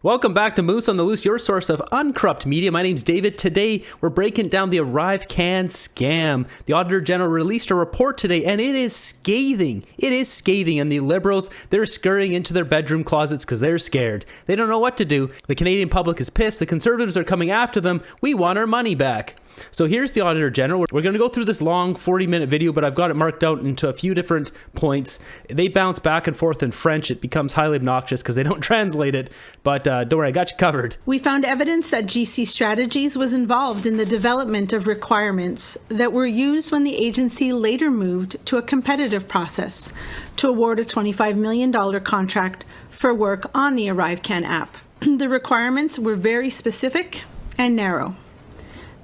Welcome back to Moose on the Loose, your source of uncorrupt media. My name's David. Today, we're breaking down the ArriveCan scam. The Auditor General released a report today, and it is scathing. It is scathing, and the Liberals, they're scurrying into their bedroom closets because they're scared. They don't know what to do. The Canadian public is pissed. The Conservatives are coming after them. We want our money back. So here's the Auditor General. We're going to go through this long 40-minute video, but I've got it marked out into a few different points. They bounce back and forth in French. It becomes highly obnoxious because they don't translate it, but don't worry, I got you covered. We found evidence that GC Strategies was involved in the development of requirements that were used when the agency later moved to a competitive process to award a $25 million contract for work on the ArriveCan app. The requirements were very specific and narrow.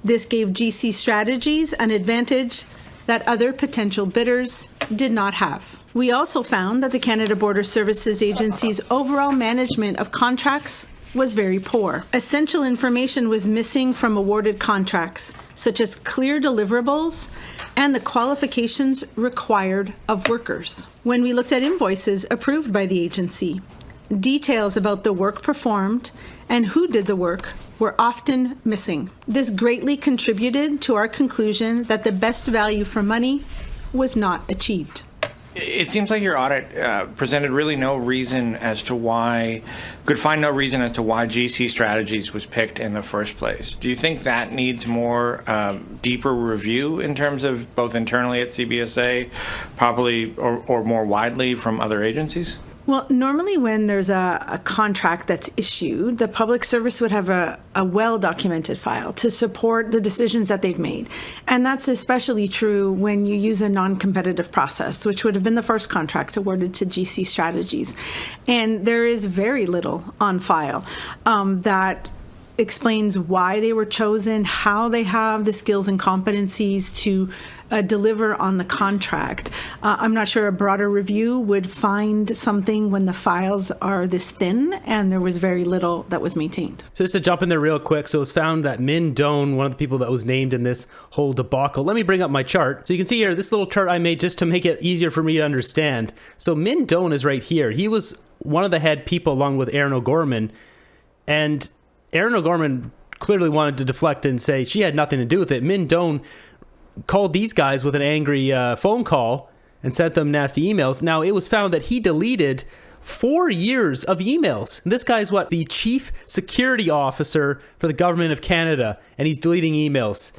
This gave GC Strategies an advantage that other potential bidders did not have. We also found that the Canada Border Services Agency's overall management of contracts was very poor. Essential information was missing from awarded contracts, such as clear deliverables and the qualifications required of workers. When we looked at invoices approved by the agency, details about the work performed and who did the work were often missing. This greatly contributed to our conclusion that the best value for money was not achieved. It seems like your audit presented really no reason as to why, could find no reason as to why GC Strategies was picked in the first place. Do you think that needs more deeper review in terms of both internally at CBSA, probably or more widely from other agencies? Well, normally when there's a contract that's issued, the public service would have a well-documented file to support the decisions that they've made. And that's especially true when you use a non-competitive process, which would have been the first contract awarded to GC Strategies. And there is very little on file that explains why they were chosen, how they have the skills and competencies to deliver on the contract. I'm not sure a broader review would find something when the files are this thin and there was very little that was maintained. So just to jump in there real quick, so it was found that Minh, Doan, one of the people that was named in this whole debacle. Let me bring up my chart. So you can see here, this little chart I made just to make it easier for me to understand. So Minh Doan is right here. He was one of the head people along with Erin O'Gorman, and Erin O'Gorman clearly wanted to deflect and say she had nothing to do with it. Minh Doan called these guys with an angry phone call and sent them nasty emails. Now, it was found that he deleted 4 years of emails. And this guy's the chief security officer for the government of Canada, and he's deleting emails.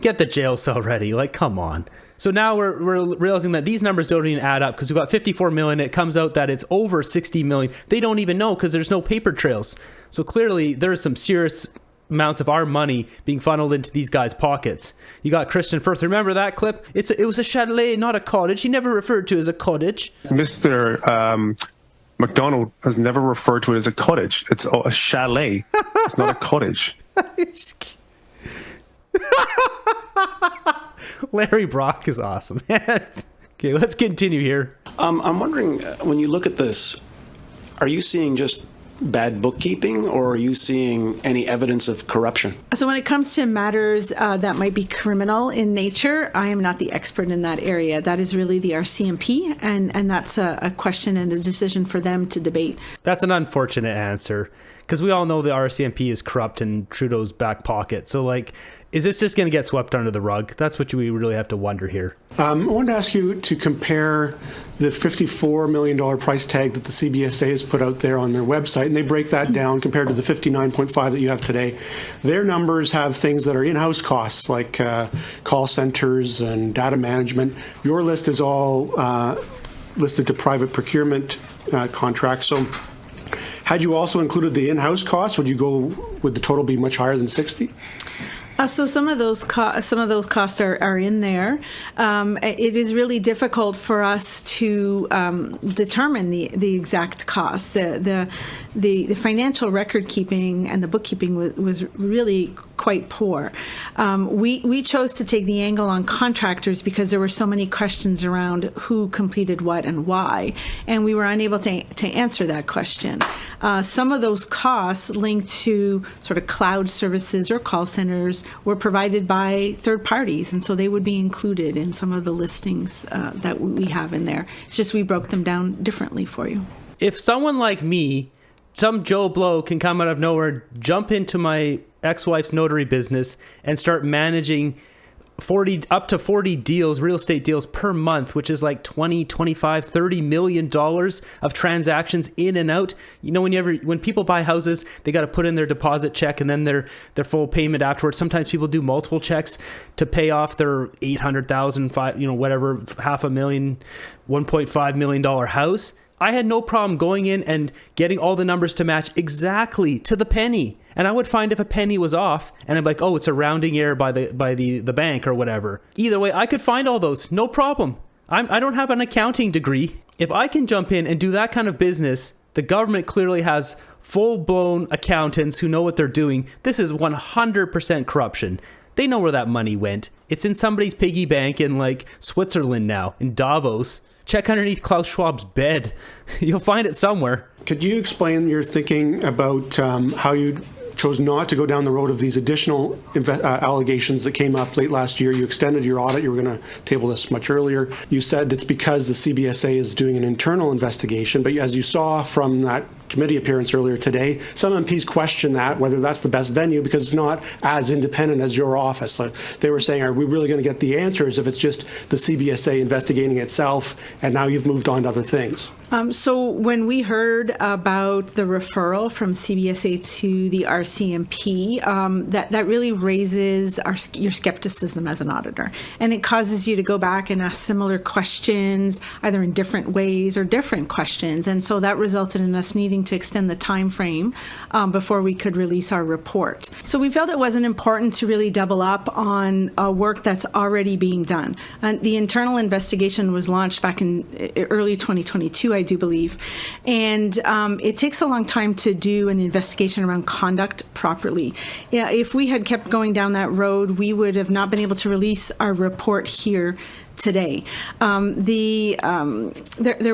Get the jail cell ready. Like, come on. So now we're realizing that these numbers don't even add up because we've got 54 million. It comes out that it's over 60 million. They don't even know because there's no paper trails. So clearly there's some serious amounts of our money being funneled into these guys' pockets. You got Christian Firth. Remember that clip? It was a chalet, not a cottage. He never referred to it as a cottage. Mr. McDonald has never referred to it as a cottage. It's a chalet. It's not a cottage. Larry Brock is awesome. Okay, let's continue here. I'm wondering, when you look at this, are you seeing just bad bookkeeping, or are you seeing any evidence of corruption? So when it comes to matters that might be criminal in nature, I am not the expert in that area. That is really the RCMP, and that's a question and a decision for them to debate. That's an unfortunate answer, because we all know the RCMP is corrupt in Trudeau's back pocket. So, is this just going to get swept under the rug? That's what we really have to wonder here. I wanted to ask you to compare the $54 million price tag that the CBSA has put out there on their website, and they break that down compared to the $59.5 that you have today. Their numbers have things that are in-house costs, like call centers and data management. Your list is all listed to private procurement contracts. So had you also included the in-house costs, would the total be much higher than 60? So some of those costs are in there. It is really difficult for us to determine the exact cost. The financial record keeping and the bookkeeping was really quite poor. We chose to take the angle on contractors because there were so many questions around who completed what and why, and we were unable to answer that question. Some of those costs linked to sort of cloud services or call centers were provided by third parties, and so they would be included in some of the listings that we have in there. It's just we broke them down differently for you. If someone like me some Joe Blow can come out of nowhere, jump into my ex-wife's notary business and start managing up to 40 deals, real estate deals per month, which is like 20, 25, 30 million dollars of transactions in and out. You know, when people buy houses, they got to put in their deposit check and then their full payment afterwards. Sometimes people do multiple checks to pay off their $800,000, whatever, $500,000, $1.5 million house. I had no problem going in and getting all the numbers to match exactly to the penny. And I would find if a penny was off, and I'm like, oh, it's a rounding error by the bank or whatever. Either way, I could find all those, no problem. I don't have an accounting degree. If I can jump in and do that kind of business, the government clearly has full-blown accountants who know what they're doing. This is 100% corruption. They know where that money went. It's in somebody's piggy bank in like Switzerland now, in Davos. Check underneath Klaus Schwab's bed. You'll find it somewhere. Could you explain your thinking about how you chose not to go down the road of these additional allegations that came up late last year? You extended your audit. You were going to table this much earlier. You said it's because the CBSA is doing an internal investigation. But as you saw from that committee appearance earlier today, some MPs question that, whether that's the best venue, because it's not as independent as your office. So they were saying, are we really going to get the answers if it's just the CBSA investigating itself and now you've moved on to other things? So when we heard about the referral from CBSA to the RCMP, that really raises your skepticism as an auditor. And it causes you to go back and ask similar questions, either in different ways or different questions. And so that resulted in us needing to extend the time frame before we could release our report. So we felt it wasn't important to really double up on work that's already being done. And the internal investigation was launched back in early 2022, I do believe. And it takes a long time to do an investigation around conduct properly. Yeah, if we had kept going down that road, we would have not been able to release our report here today. There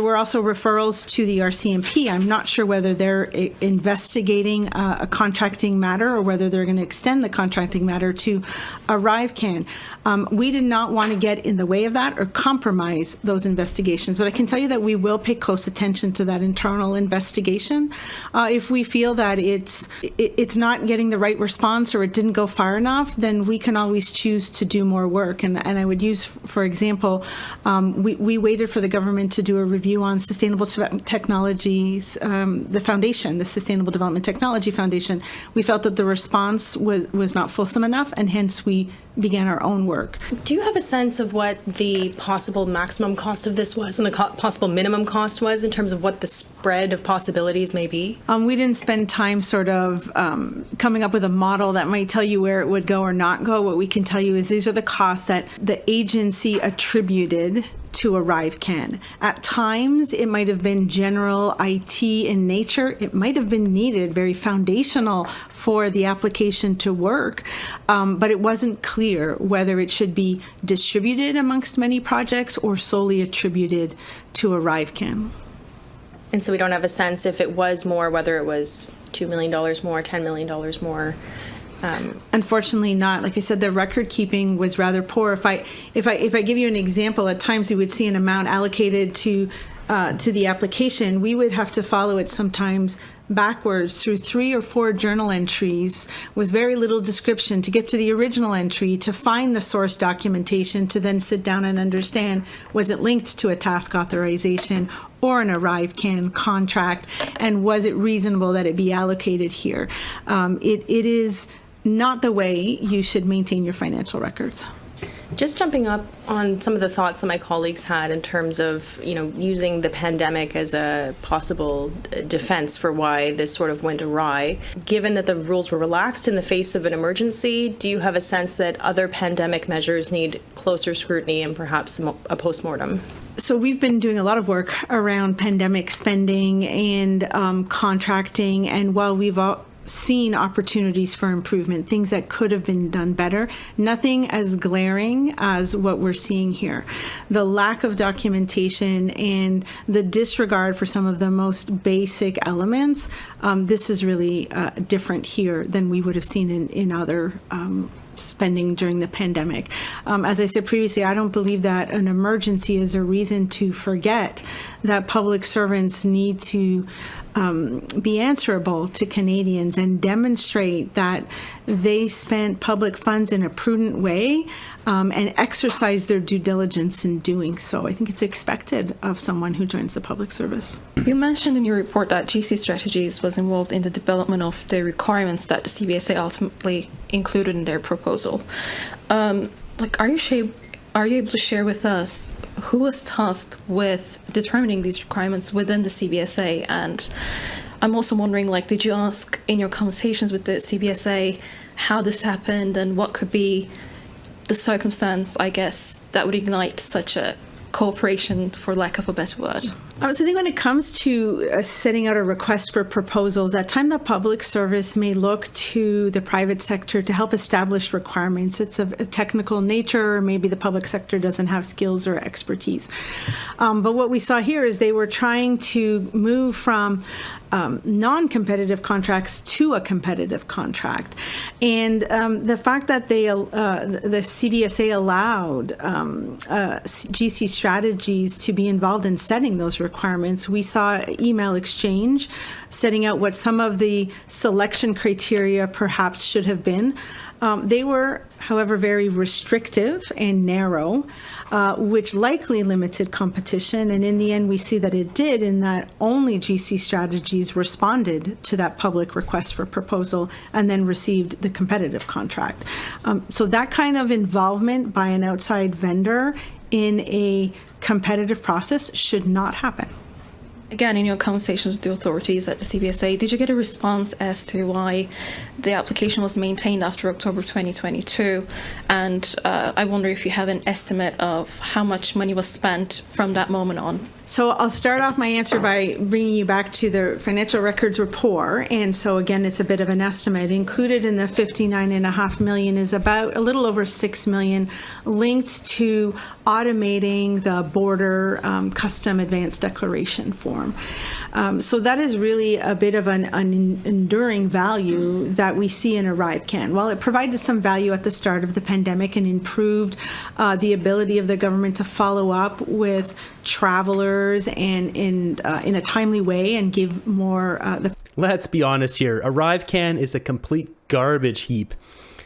were also referrals to the RCMP. I'm not sure whether they're investigating a contracting matter or whether they're going to extend the contracting matter to ArriveCan. We did not want to get in the way of that or compromise those investigations, but I can tell you that we will pay close attention to that internal investigation. If we feel that it's not getting the right response or it didn't go far enough, then we can always choose to do more work. And I would use, for example, we waited for the government to do a review on sustainable technologies, the foundation, the Sustainable Development Technology Foundation. We felt that the response was not fulsome enough, and hence we began our own work. Do you have a sense of what the possible maximum cost of this was and the possible minimum cost was in terms of what the spread of possibilities may be? We didn't spend time sort of coming up with a model that might tell you where it would go or not go. What we can tell you is these are the costs that the agency attributed to ArriveCan. At times, it might have been general IT in nature. It might have been needed, very foundational for the application to work, but it wasn't clear whether it should be distributed amongst many projects or solely attributed to ArriveCan. And so we don't have a sense if it was more, whether it was $2 million more, $10 million more. Unfortunately not. Like I said, the record keeping was rather poor. If I give you an example, at times we would see an amount allocated to the application. We would have to follow it sometimes backwards through 3 or 4 journal entries with very little description to get to the original entry, to find the source documentation, to then sit down and understand, was it linked to a task authorization or an ArriveCan contract, and was it reasonable that it be allocated here? It is not the way you should maintain your financial records. Just jumping up on some of the thoughts that my colleagues had in terms of, using the pandemic as a possible defense for why this sort of went awry. Given that the rules were relaxed in the face of an emergency, do you have a sense that other pandemic measures need closer scrutiny and perhaps a postmortem? So we've been doing a lot of work around pandemic spending and contracting, and while we've seen opportunities for improvement, things that could have been done better, nothing as glaring as what we're seeing here. The lack of documentation and the disregard for some of the most basic elements, this is really different here than we would have seen in other spending during the pandemic. As I said previously, I don't believe that an emergency is a reason to forget that public servants need to be answerable to Canadians and demonstrate that they spent public funds in a prudent way and exercise their due diligence in doing so. I think it's expected of someone who joins the public service. You mentioned in your report that GC Strategies was involved in the development of the requirements that the CBSA ultimately included in their proposal. Are you able to share with us who was tasked with determining these requirements within the CBSA? And I'm also wondering, did you ask in your conversations with the CBSA how this happened and what could be the circumstance, I guess, that would ignite such a cooperation, for lack of a better word? So I think when it comes to setting out a request for proposals, at time the public service may look to the private sector to help establish requirements. It's of a technical nature, or maybe the public sector doesn't have skills or expertise. But what we saw here is they were trying to move from non-competitive contracts to a competitive contract. And the fact that the CBSA allowed GC Strategies to be involved in setting those requirements, we saw email exchange setting out what some of the selection criteria perhaps should have been. They were, however, very restrictive and narrow, which likely limited competition. And in the end, we see that it did, in that only GC Strategies responded to that public request for proposal and then received the competitive contract. So that kind of involvement by an outside vendor in a competitive process should not happen. Again, in your conversations with the authorities at the CBSA, did you get a response as to why the application was maintained after October 2022? And I wonder if you have an estimate of how much money was spent from that moment on. So I'll start off my answer by bringing you back to the financial records report. And so again, it's a bit of an estimate. Included in the $59.5 million is about a little over $6 million linked to automating the border custom advanced declaration form. So that is really a bit of an enduring value that we see in ArriveCan. While it provided some value at the start of the pandemic and improved the ability of the government to follow up with travelers and in a timely way and give more. Let's be honest here. ArriveCan is a complete garbage heap.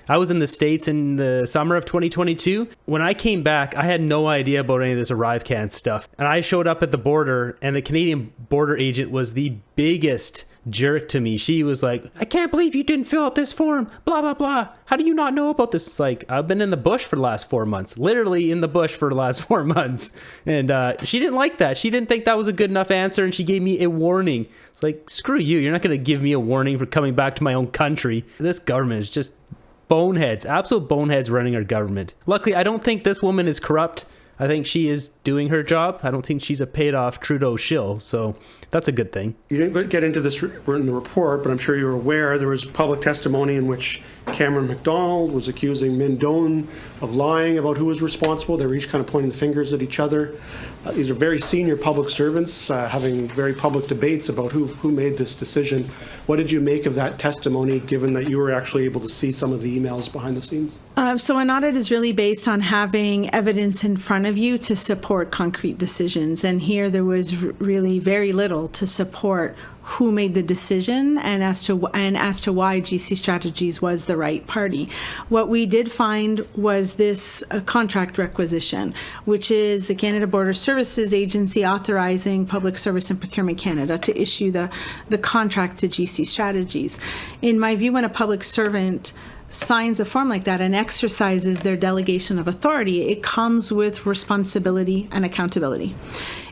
I was in the States in the summer of 2022. When I came back, I had no idea about any of this ArriveCan stuff. And I showed up at the border, and the Canadian border agent was the biggest jerk to me. She was like, "I can't believe you didn't fill out this form, blah, blah, blah. How do you not know about this?" It's like, I've been in the bush for the last 4 months, literally in the bush for the last 4 months. And she didn't like that. She didn't think that was a good enough answer, and she gave me a warning. It's like, screw you. You're not going to give me a warning for coming back to my own country. This government is just boneheads, absolute boneheads running our government. Luckily, I don't think this woman is corrupt. I think she is doing her job. I don't think she's a paid-off Trudeau shill, so that's a good thing. You didn't get into this in the report, but I'm sure you're aware there was public testimony in which Cameron McDonald was accusing Minh Doan of lying about who was responsible. They were each kind of pointing the fingers at each other. These are very senior public servants having very public debates about who made this decision. What did you make of that testimony, given that you were actually able to see some of the emails behind the scenes? So an audit is really based on having evidence in front of you to support concrete decisions. And here there was really very little to support who made the decision and as to why GC Strategies was the right party. What we did find was this contract requisition, which is the Canada Border Services Agency authorizing Public Service and Procurement Canada to issue the contract to GC Strategies. In my view, when a public servant signs a form like that and exercises their delegation of authority, it comes with responsibility and accountability.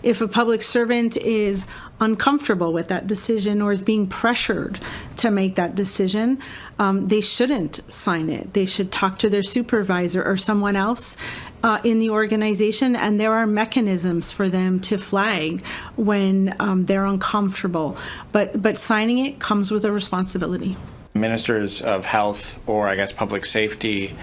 If a public servant is uncomfortable with that decision or is being pressured to make that decision, they shouldn't sign it. They should talk to their supervisor or someone else in the organization, and there are mechanisms for them to flag when they're uncomfortable. But signing it comes with a responsibility. Ministers of health, or I guess public safety,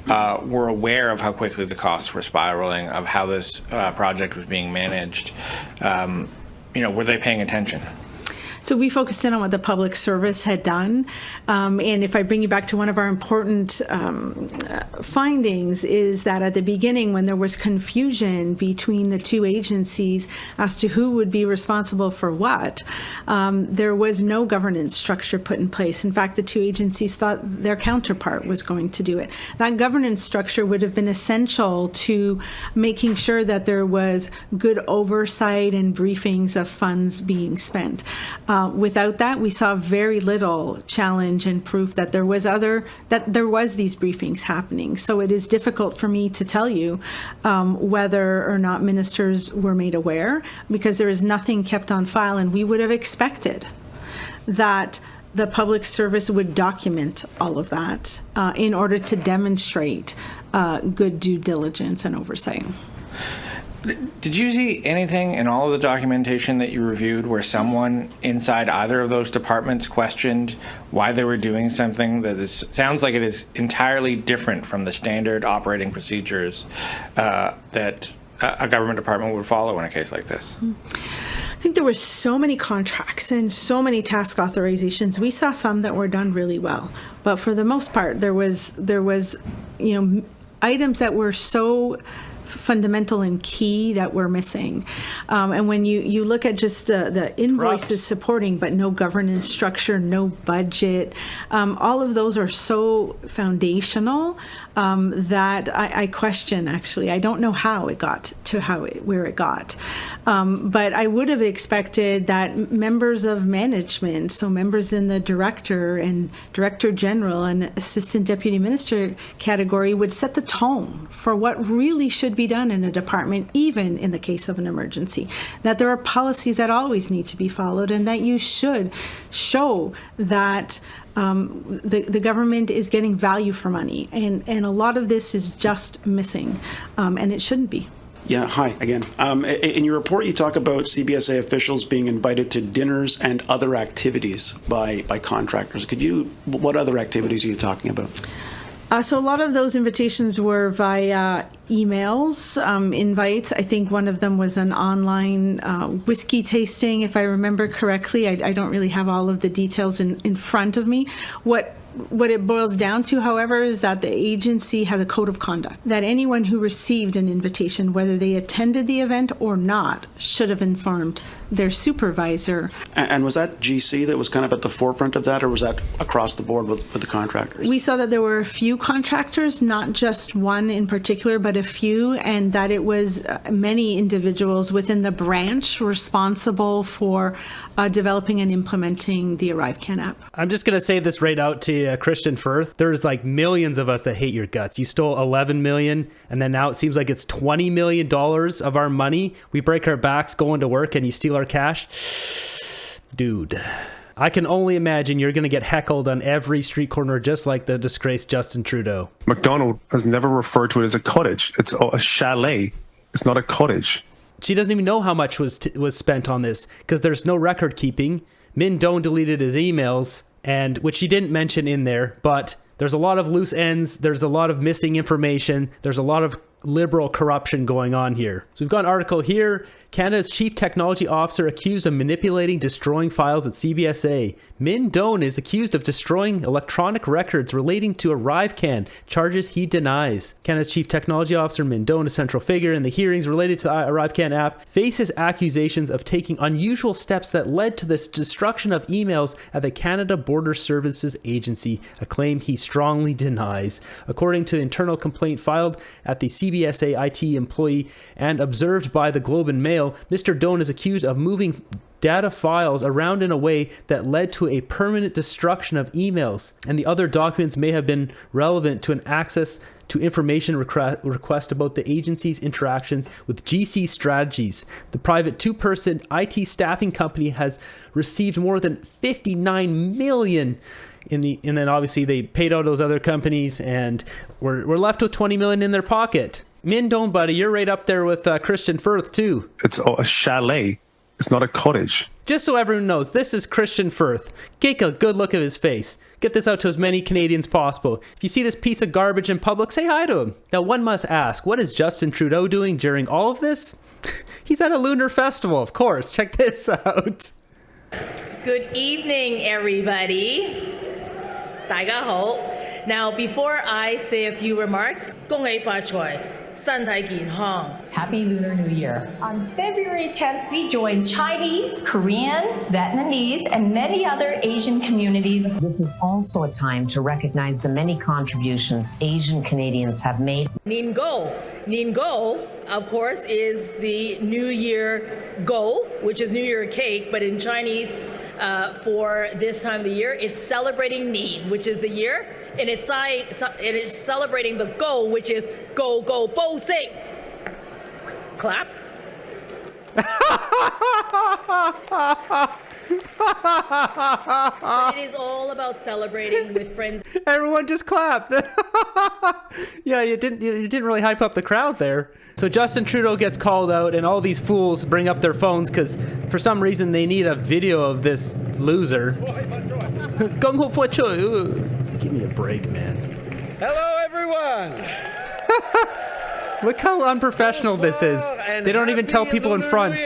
were aware of how quickly the costs were spiraling, of how this project was being managed. Were they paying attention? So we focused in on what the public service had done. And if I bring you back to one of our important findings, is that at the beginning, when there was confusion between the two agencies as to who would be responsible for what, there was no governance structure put in place. In fact, the two agencies thought their counterpart was going to do it. That governance structure would have been essential to making sure that there was good oversight and briefings of funds being spent. Without that, we saw very little challenge and proof that there was these briefings happening. So it is difficult for me to tell you whether or not ministers were made aware, because there is nothing kept on file, and we would have expected that the public service would document all of that in order to demonstrate good due diligence and oversight. Did you see anything in all of the documentation that you reviewed where someone inside either of those departments questioned why they were doing something that sounds like it is entirely different from the standard operating procedures that a government department would follow in a case like this? I think there were so many contracts and so many task authorizations. We saw some that were done really well, but for the most part, there was items that were so fundamental and key that we're missing. And when you look at just the invoices supporting, but no governance structure, no budget, all of those are so foundational that I question, actually. I don't know how it got to where it got. But I would have expected that members of management, so members in the director and director general and assistant deputy minister category, would set the tone for what really should be done in a department, even in the case of an emergency. That there are policies that always need to be followed, and that you should show that the government is getting value for money. And a lot of this is just missing, and it shouldn't be. Yeah, hi again. In your report, you talk about CBSA officials being invited to dinners and other activities by contractors. What other activities are you talking about? So a lot of those invitations were via emails, invites. I think one of them was an online whiskey tasting, if I remember correctly. I don't really have all of the details in front of me. What it boils down to, however, is that the agency has a code of conduct, that anyone who received an invitation, whether they attended the event or not, should have informed their supervisor. And was that GC that was kind of at the forefront of that, or was that across the board with the contractors? We saw that there were a few contractors, not just one in particular, but a few, and that it was many individuals within the branch responsible for developing and implementing the ArriveCan app. I'm just going to say this right out to Christian Firth. There's like millions of us that hate your guts. You stole $11 million, and then now it seems like it's $20 million of our money. We break our backs going to work, and you steal our cash. Dude, I can only imagine you're going to get heckled on every street corner, just like the disgraced Justin Trudeau. McDonald has never referred to it as a cottage. It's a chalet. It's not a cottage. She doesn't even know how much was spent on this, because there's no record keeping. Minh Doan deleted his emails, and which she didn't mention in there, but there's a lot of loose ends. There's a lot of missing information. There's a lot of liberal corruption going on here. So we've got an article here. Canada's chief technology officer accused of manipulating, destroying files at CBSA. Minh Doan is accused of destroying electronic records relating to ArriveCan, charges he denies. Canada's chief technology officer, Minh Doan, a central figure in the hearings related to the ArriveCan app, faces accusations of taking unusual steps that led to this destruction of emails at the Canada Border Services Agency, a claim he strongly denies. According to an internal complaint filed at the CBSA IT employee and observed by the Globe and Mail, Mr. Doan is accused of moving data files around in a way that led to a permanent destruction of emails, and the other documents may have been relevant to an access to information request about the agency's interactions with GC Strategies. The private two-person IT staffing company has received more than $59 million and then obviously they paid out those other companies, and we're left with $20 million in their pocket. Minh Doan, buddy, you're right up there with Christian Firth too. It's a chalet. It's not a cottage. Just so everyone knows, this is Christian Firth. Take a good look at his face. Get this out to as many Canadians possible. If you see this piece of garbage in public, say hi to him. Now, one must ask, what is Justin Trudeau doing during all of this? He's at a Lunar festival, of course. Check this out. Good evening, everybody. 大家好. Now, before I say a few remarks, 恭喜發財，身體健康. Happy Lunar New Year. On February 10th, we joined Chinese, Korean, Vietnamese, and many other Asian communities. This is also a time to recognize the many contributions Asian Canadians have made. Nin Go. Nin Go, of course, is the New Year Go, which is New Year cake, but in Chinese, for this time of the year, it's celebrating Nin, which is the year, and it is celebrating the Go, which is Go Go Bo Sing. Clap. But it is all about celebrating with friends. Everyone just clap. Yeah, you didn't really hype up the crowd there. So Justin Trudeau gets called out, and all these fools bring up their phones because for some reason they need a video of this loser. Gung ho fua choy. Give me a break, man. Hello, everyone. Look how unprofessional this is. They don't even tell people in front.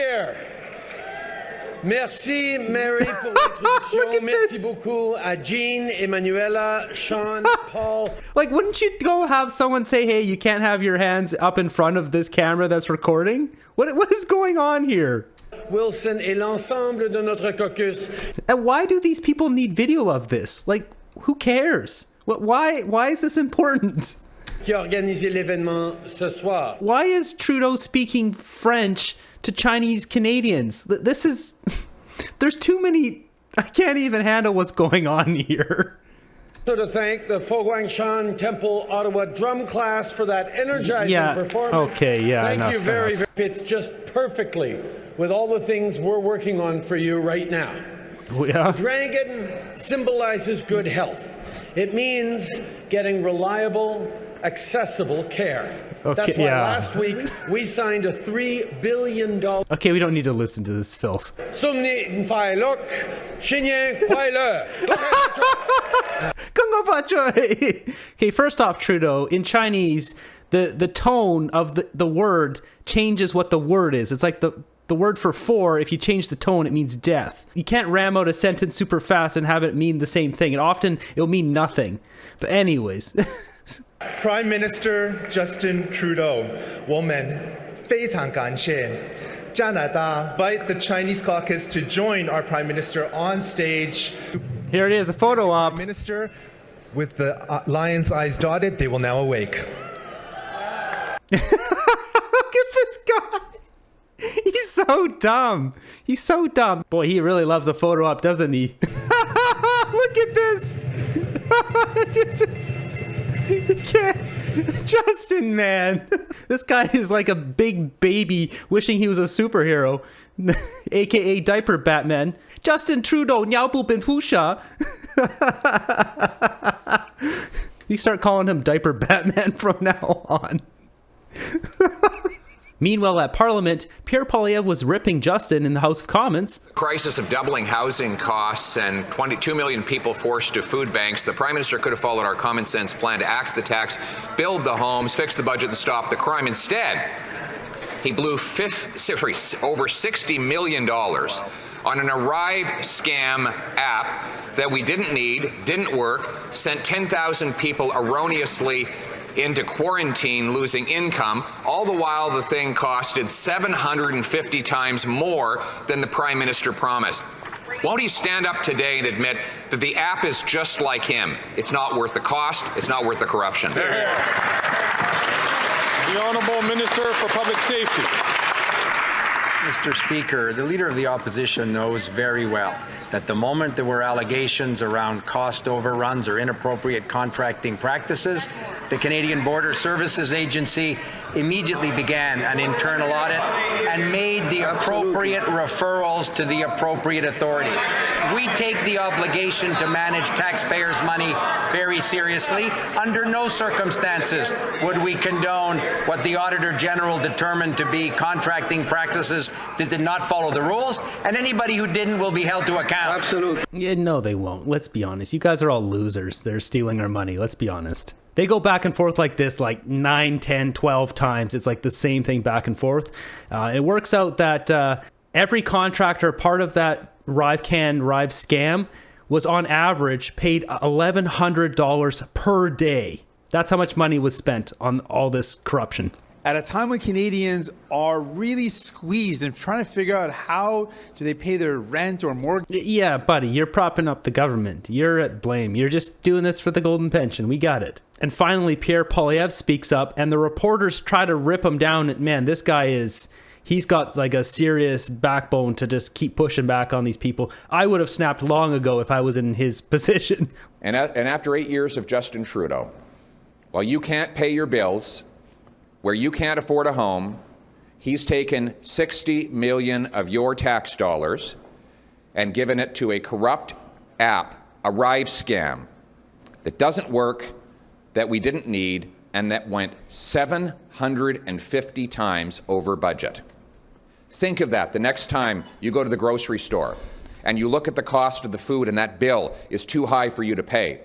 Merci, Mary, pour l'introduction. Merci beaucoup à Jean, Emanuela, Sean, Paul. Like, wouldn't you go have someone say, hey, you can't have your hands up in front of this camera that's recording? What is going on here? Wilson et l'ensemble de notre caucus. And why do these people need video of this? Like, who cares? Why is this important? Qui a organisé l'événement ce soir. Why is Trudeau speaking French to Chinese Canadians? This is... There's too many... I can't even handle what's going on here. So to thank the Fo Guangshan Temple Ottawa drum class for that energizing performance. Okay, yeah, Thank you very, very... Fits just perfectly with all the things we're working on for you right now. Yeah. The dragon symbolizes good health. It means getting reliable, accessible care. Okay, that's why last week we signed a $3 billion... Okay, we don't need to listen to this filth. Okay, first off, Trudeau, in Chinese, the tone of the word changes what the word is. It's like the word for four, if you change the tone, it means death. You can't ram out a sentence super fast and have it mean the same thing. And often it'll mean nothing. But anyways... Prime Minister Justin Trudeau, 我们非常感谢加拿大 invite the Chinese caucus to join our Prime Minister on stage. Here it is, a photo op. Minister with the lion's eyes dotted, they will now awake. Look at this guy. He's so dumb. He's so dumb. Boy, he really loves a photo op, doesn't he? Look at this. You can't. Justin, man. This guy is like a big baby wishing he was a superhero. AKA Diaper Batman. Justin Trudeau, Niao Bu Bin Fusha. You start calling him Diaper Batman from now on. Meanwhile, at Parliament, Pierre Poilievre was ripping Justin in the House of Commons. Crisis of doubling housing costs and 22 million people forced to food banks. The Prime Minister could have followed our common sense plan to axe the tax, build the homes, fix the budget, and stop the crime. Instead, he blew over $60 million on an ArriveScam app that we didn't need, didn't work, sent 10,000 people erroneously into quarantine, losing income. All the while, the thing costed 750 times more than the Prime Minister promised. Won't he stand up today and admit that the app is just like him? It's not worth the cost. It's not worth the corruption. The Honourable Minister for Public Safety. Mr. Speaker, the Leader of the Opposition knows very well that the moment there were allegations around cost overruns or inappropriate contracting practices, the Canadian Border Services Agency immediately began an internal audit and made the appropriate referrals to the appropriate authorities. We take the obligation to manage taxpayers' money very seriously. Under no circumstances would we condone what the Auditor General determined to be contracting practices that did not follow the rules, and anybody who didn't will be held to account. Absolutely. Yeah, no, they won't. Let's be honest. You guys are all losers. They're stealing our money. Let's be honest. They go back and forth like this like 9, 10, 12 times. It's like the same thing back and forth. It works out that every contractor part of that ArriveCan, ArriveScam was on average paid $1,100 per day. That's how much money was spent on all this corruption. At a time when Canadians are really squeezed and trying to figure out how do they pay their rent or mortgage. Yeah, buddy, you're propping up the government. You're at blame. You're just doing this for the golden pension. We got it. And finally, Pierre Poilievre speaks up, and the reporters try to rip him down. Man, this guy he's got like a serious backbone to just keep pushing back on these people. I would have snapped long ago if I was in his position. And after 8 years of Justin Trudeau, while you can't pay your bills, where you can't afford a home, he's taken $60 million of your tax dollars and given it to a corrupt app, ArriveScam, that doesn't work, that we didn't need, and that went 750 times over budget. Think of that the next time you go to the grocery store and you look at the cost of the food and that bill is too high for you to pay.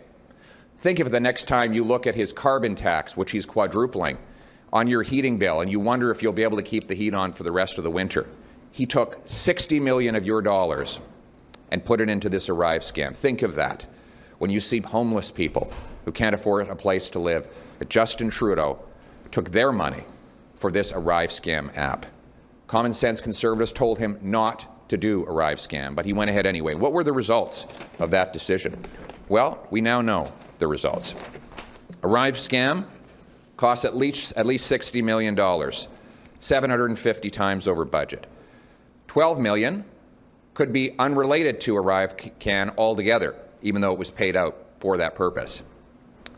Think of it the next time you look at his carbon tax, which he's quadrupling, on your heating bill, and you wonder if you'll be able to keep the heat on for the rest of the winter. He took $60 million of your dollars and put it into this ArriveScam. Think of that. When you see homeless people who can't afford a place to live, that Justin Trudeau took their money for this ArriveScam app. Common sense conservatives told him not to do ArriveScam, but he went ahead anyway. What were the results of that decision? Well, we now know the results. ArriveScam costs at least $60 million, 750 times over budget. $12 million could be unrelated to ArriveCan altogether, even though it was paid out for that purpose.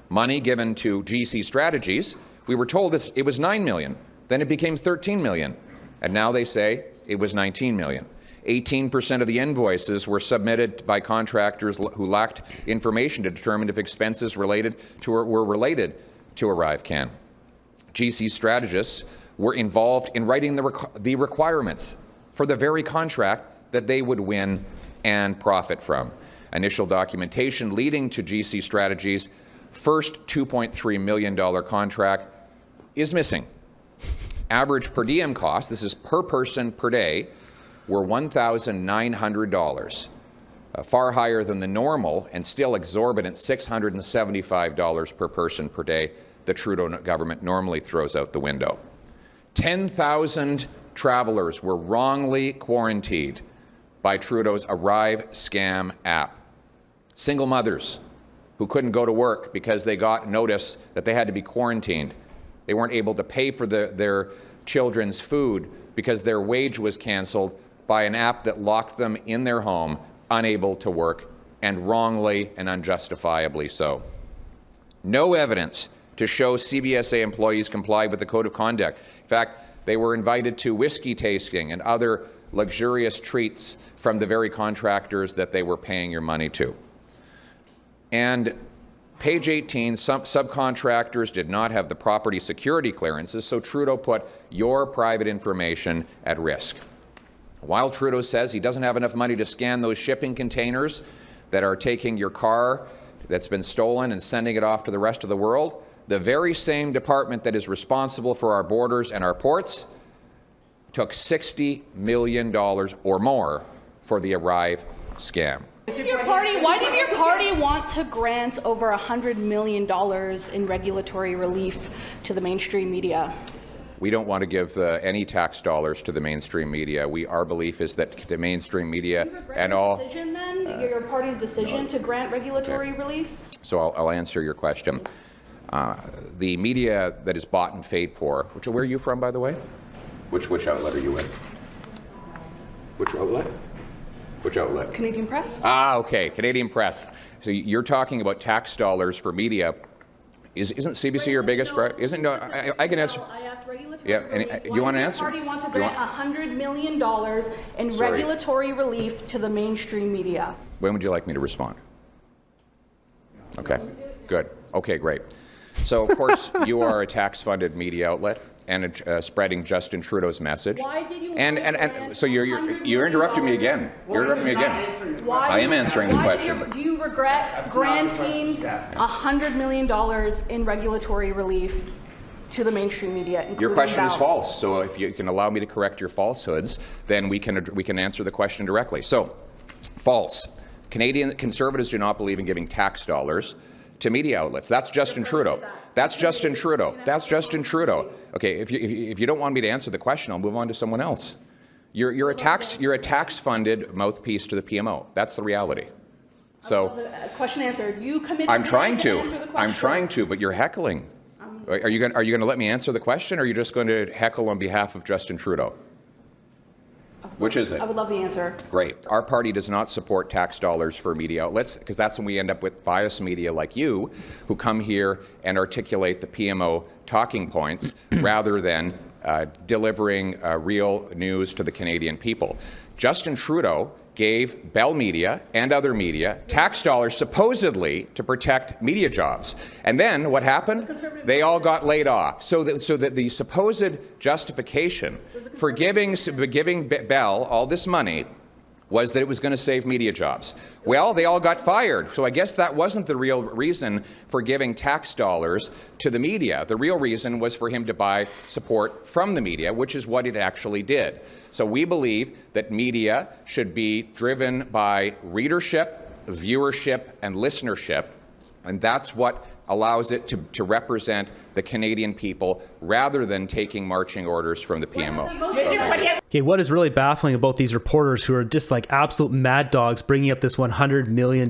Money given to GC Strategies, we were told it was $9 million, then it became $13 million, and now they say it was $19 million. 18% of the invoices were submitted by contractors who lacked information to determine if expenses were related to ArriveCan. GC strategists were involved in writing the requirements for the very contract that they would win and profit from. Initial documentation leading to GC Strategies' first $2.3 million contract is missing. Average per diem costs, this is per person per day, were $1,900, far higher than the normal and still exorbitant $675 per person per day the Trudeau government normally throws out the window. 10,000 travelers were wrongly quarantined by Trudeau's ArriveScam app. Single mothers who couldn't go to work because they got notice that they had to be quarantined. They weren't able to pay for their children's food because their wage was canceled by an app that locked them in their home, unable to work, and wrongly and unjustifiably so. No evidence to show CBSA employees complied with the code of conduct. In fact, they were invited to whiskey tasting and other luxurious treats from the very contractors that they were paying your money to. And page 18, some subcontractors did not have the property security clearances, so Trudeau put your private information at risk. While Trudeau says he doesn't have enough money to scan those shipping containers that are taking your car that's been stolen and sending it off to the rest of the world, the very same department that is responsible for our borders and our ports took $60 million or more for the ArriveScam. Why did your party want to grant over $100 million in regulatory relief to the mainstream media? We don't want to give any tax dollars to the mainstream media. Our belief is that the mainstream media and all... Decision, then? Your party's decision to grant regulatory relief? So I'll answer your question. The media that is bought and paid for, where are you from, by the way? Which outlet are you in? Which outlet? Which outlet? Canadian Press. Ah, okay, Canadian Press. So you're talking about tax dollars for media. Isn't CBC your biggest? Isn't no? I can answer. I asked regulatory. Yeah, and you want to answer? Why does your party want to grant $100 million in regulatory relief to the mainstream media? When would you like me to respond? Okay, good. Okay, great. So of course you are a tax-funded media outlet and spreading Justin Trudeau's message. Why did you and so you're interrupting me again. You're interrupting me again. I am answering the question. Do you regret granting $100 million in regulatory relief to the mainstream media, including Your question is Bell? false. So if you can allow me to correct your falsehoods, then we can answer the question directly. So False. Canadian Conservatives do not believe in giving tax dollars to media outlets. That's Justin Trudeau. That's Justin Trudeau. That's Justin Trudeau. Okay, if you don't want me to answer the question, I'll move on to someone else. You're a tax-funded mouthpiece to the PMO. That's the reality. So, question answered. You committed. I'm trying to, but you're heckling. Are you going to let me answer the question, or are you just going to heckle on behalf of Justin Trudeau? Which is it? I would love the answer. Great. Our party does not support tax dollars for media outlets, because that's when we end up with biased media like you, who come here and articulate the PMO talking points rather than delivering real news to the Canadian people. Justin Trudeau gave Bell Media and other media tax dollars supposedly to protect media jobs. And then what happened? They all got laid off. So that the supposed justification for giving Bell all this money was that it was going to save media jobs. Well, they all got fired. So I guess that wasn't the real reason for giving tax dollars to the media. The real reason was for him to buy support from the media, which is what it actually did. So we believe that media should be driven by readership, viewership, and listenership, and that's what allows it to represent the Canadian people rather than taking marching orders from the PMO. Okay, what is really baffling about these reporters who are just like absolute mad dogs bringing up this $100 million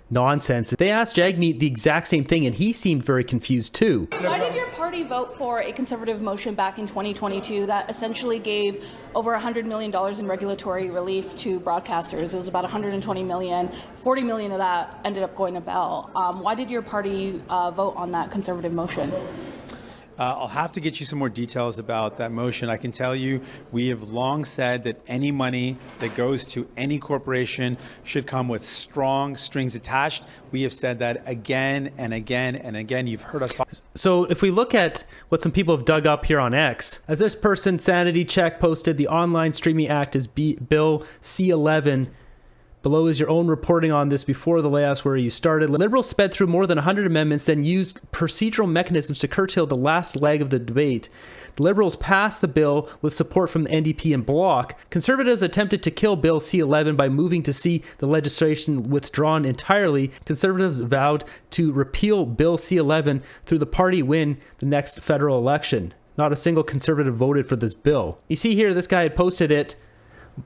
nonsense? They asked Jagmeet the exact same thing, and he seemed very confused too. Why did your party vote for a Conservative motion back in 2022 that essentially gave over $100 million in regulatory relief to broadcasters? It was about $120 million. $40 million of that ended up going to Bell. Why did your party vote on that Conservative motion? I'll have to get you some more details about that motion. I can tell you we have long said that any money that goes to any corporation should come with strong strings attached. We have said that again and again and again. You've heard us talk. So if we look at what some people have dug up here on X, as this person, Sanity Check, posted, the Online Streaming Act is Bill C11. Below is your own reporting on this before the layoffs where you started. Liberals sped through more than 100 amendments, then used procedural mechanisms to curtail the last leg of the debate. The Liberals passed the bill with support from the NDP and Bloc. Conservatives attempted to kill Bill C11 by moving to see the legislation withdrawn entirely. Conservatives vowed to repeal Bill C11 through the party win the next federal election. Not a single Conservative voted for this bill. You see here, this guy had posted it.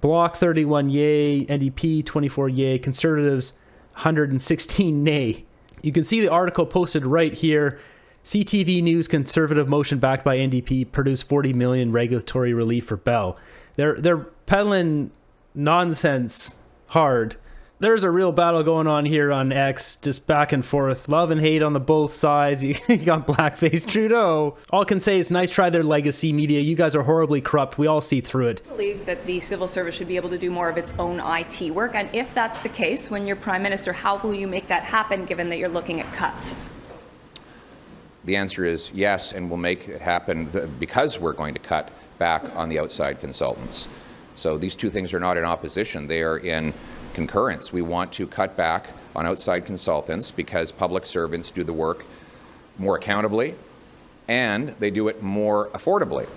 Bloc 31 yay, NDP 24 yay, Conservatives 116 nay. You can see the article posted right here. CTV News Conservative motion backed by NDP produced 40 million regulatory relief for Bell. They're peddling nonsense hard. There's a real battle going on here on X, just back and forth. Love and hate on the both sides. You got blackface Trudeau. All I can say is nice try their legacy media. You guys are horribly corrupt. We all see through it. I believe that the civil service should be able to do more of its own IT work. And if that's the case, when you're Prime Minister, how will you make that happen given that you're looking at cuts? The answer is yes, and we'll make it happen because we're going to cut back on the outside consultants. So these two things are not in opposition. They are in concurrence. We want to cut back on outside consultants because public servants do the work more accountably and they do it more affordably.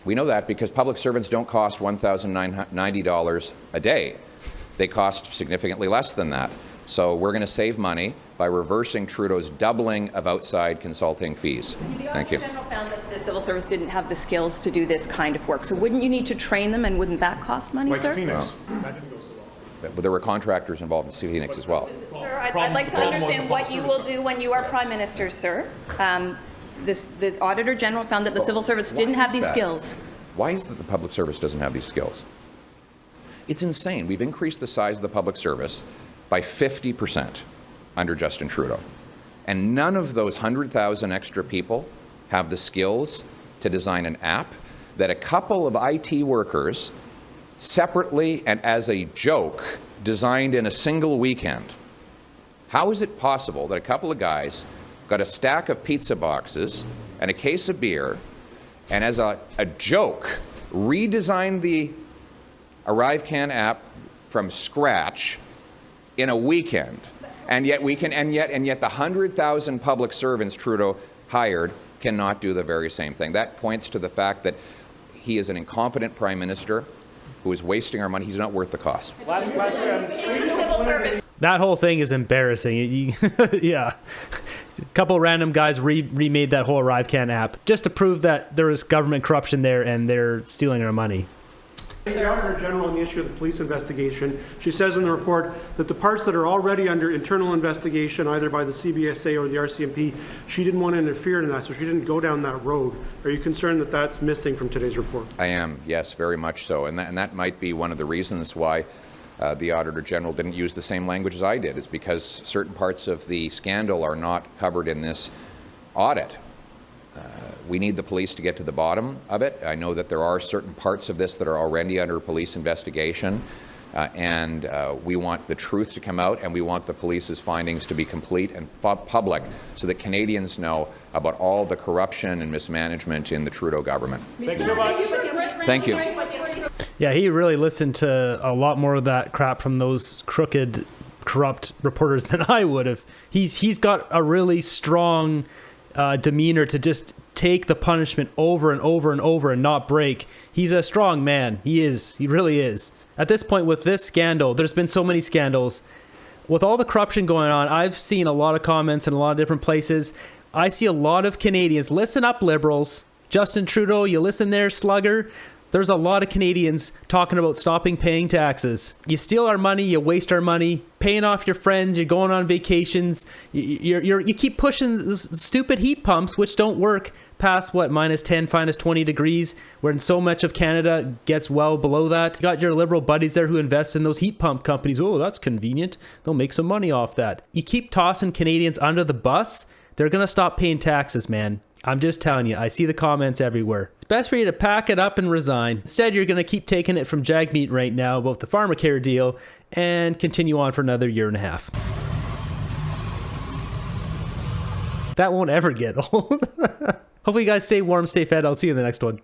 We know that because public servants don't cost $1,090 a day. They cost significantly less than that. So we're going to save money by reversing Trudeau's doubling of outside consulting fees. Thank you. The General found that the civil service didn't have the skills to do this kind of work. So wouldn't you need to train them, and wouldn't that cost money, sir? Well, but there were contractors involved in Phoenix as well. Sir, I'd like to understand what you will do when you are Prime Minister, sir. The Auditor General found that the civil service didn't have these skills. Why is it that the public service doesn't have these skills? It's insane. We've increased the size of the public service by 50% under Justin Trudeau. And none of those 100,000 extra people have the skills to design an app that a couple of IT workers separately and as a joke designed in a single weekend. How is it possible that a couple of guys got a stack of pizza boxes and a case of beer and as a joke redesigned the ArriveCan app from scratch in a weekend? And yet the 100,000 public servants Trudeau hired cannot do the very same thing. That points to the fact that he is an incompetent prime minister who is wasting our money. He's not worth the cost. Last question. That whole thing is embarrassing. Yeah. A couple random guys remade that whole ArriveCan app just to prove that there is government corruption there and they're stealing our money. The Auditor General on the issue of the police investigation, she says in the report that the parts that are already under internal investigation, either by the CBSA or the RCMP, she didn't want to interfere in that, so she didn't go down that road. Are you concerned that that's missing from today's report? I am, yes, very much so. And that might be one of the reasons why the Auditor General didn't use the same language as I did, is because certain parts of the scandal are not covered in this audit. We need the police to get to the bottom of it. I know that there are certain parts of this that are already under police investigation, and we want the truth to come out, and we want the police's findings to be complete and public so that Canadians know about all the corruption and mismanagement in the Trudeau government. Thanks so much. Thank you. Yeah, he really listened to a lot more of that crap from those crooked, corrupt reporters than I would have. He's got a really strong demeanor to just take the punishment over and over and over and not break. He's a strong man. He is. He really is. At this point with this scandal, there's been so many scandals. With all the corruption going on, I've seen a lot of comments in a lot of different places. I see a lot of Canadians. Listen up, Liberals. Justin Trudeau, you listen there, slugger. There's a lot of Canadians talking about stopping paying taxes. You steal our money, you waste our money, paying off your friends, you're going on vacations. You keep pushing the stupid heat pumps, which don't work past, what, -10, -20 degrees, when so much of Canada gets well below that. You got your Liberal buddies there who invest in those heat pump companies. Oh, that's convenient. They'll make some money off that. You keep tossing Canadians under the bus, they're going to stop paying taxes, man. I'm just telling you, I see the comments everywhere. It's best for you to pack it up and resign. Instead, you're going to keep taking it from Jagmeet right now about the pharmacare deal and continue on for another year and a half. That won't ever get old. Hopefully you guys stay warm, stay fed. I'll see you in the next one.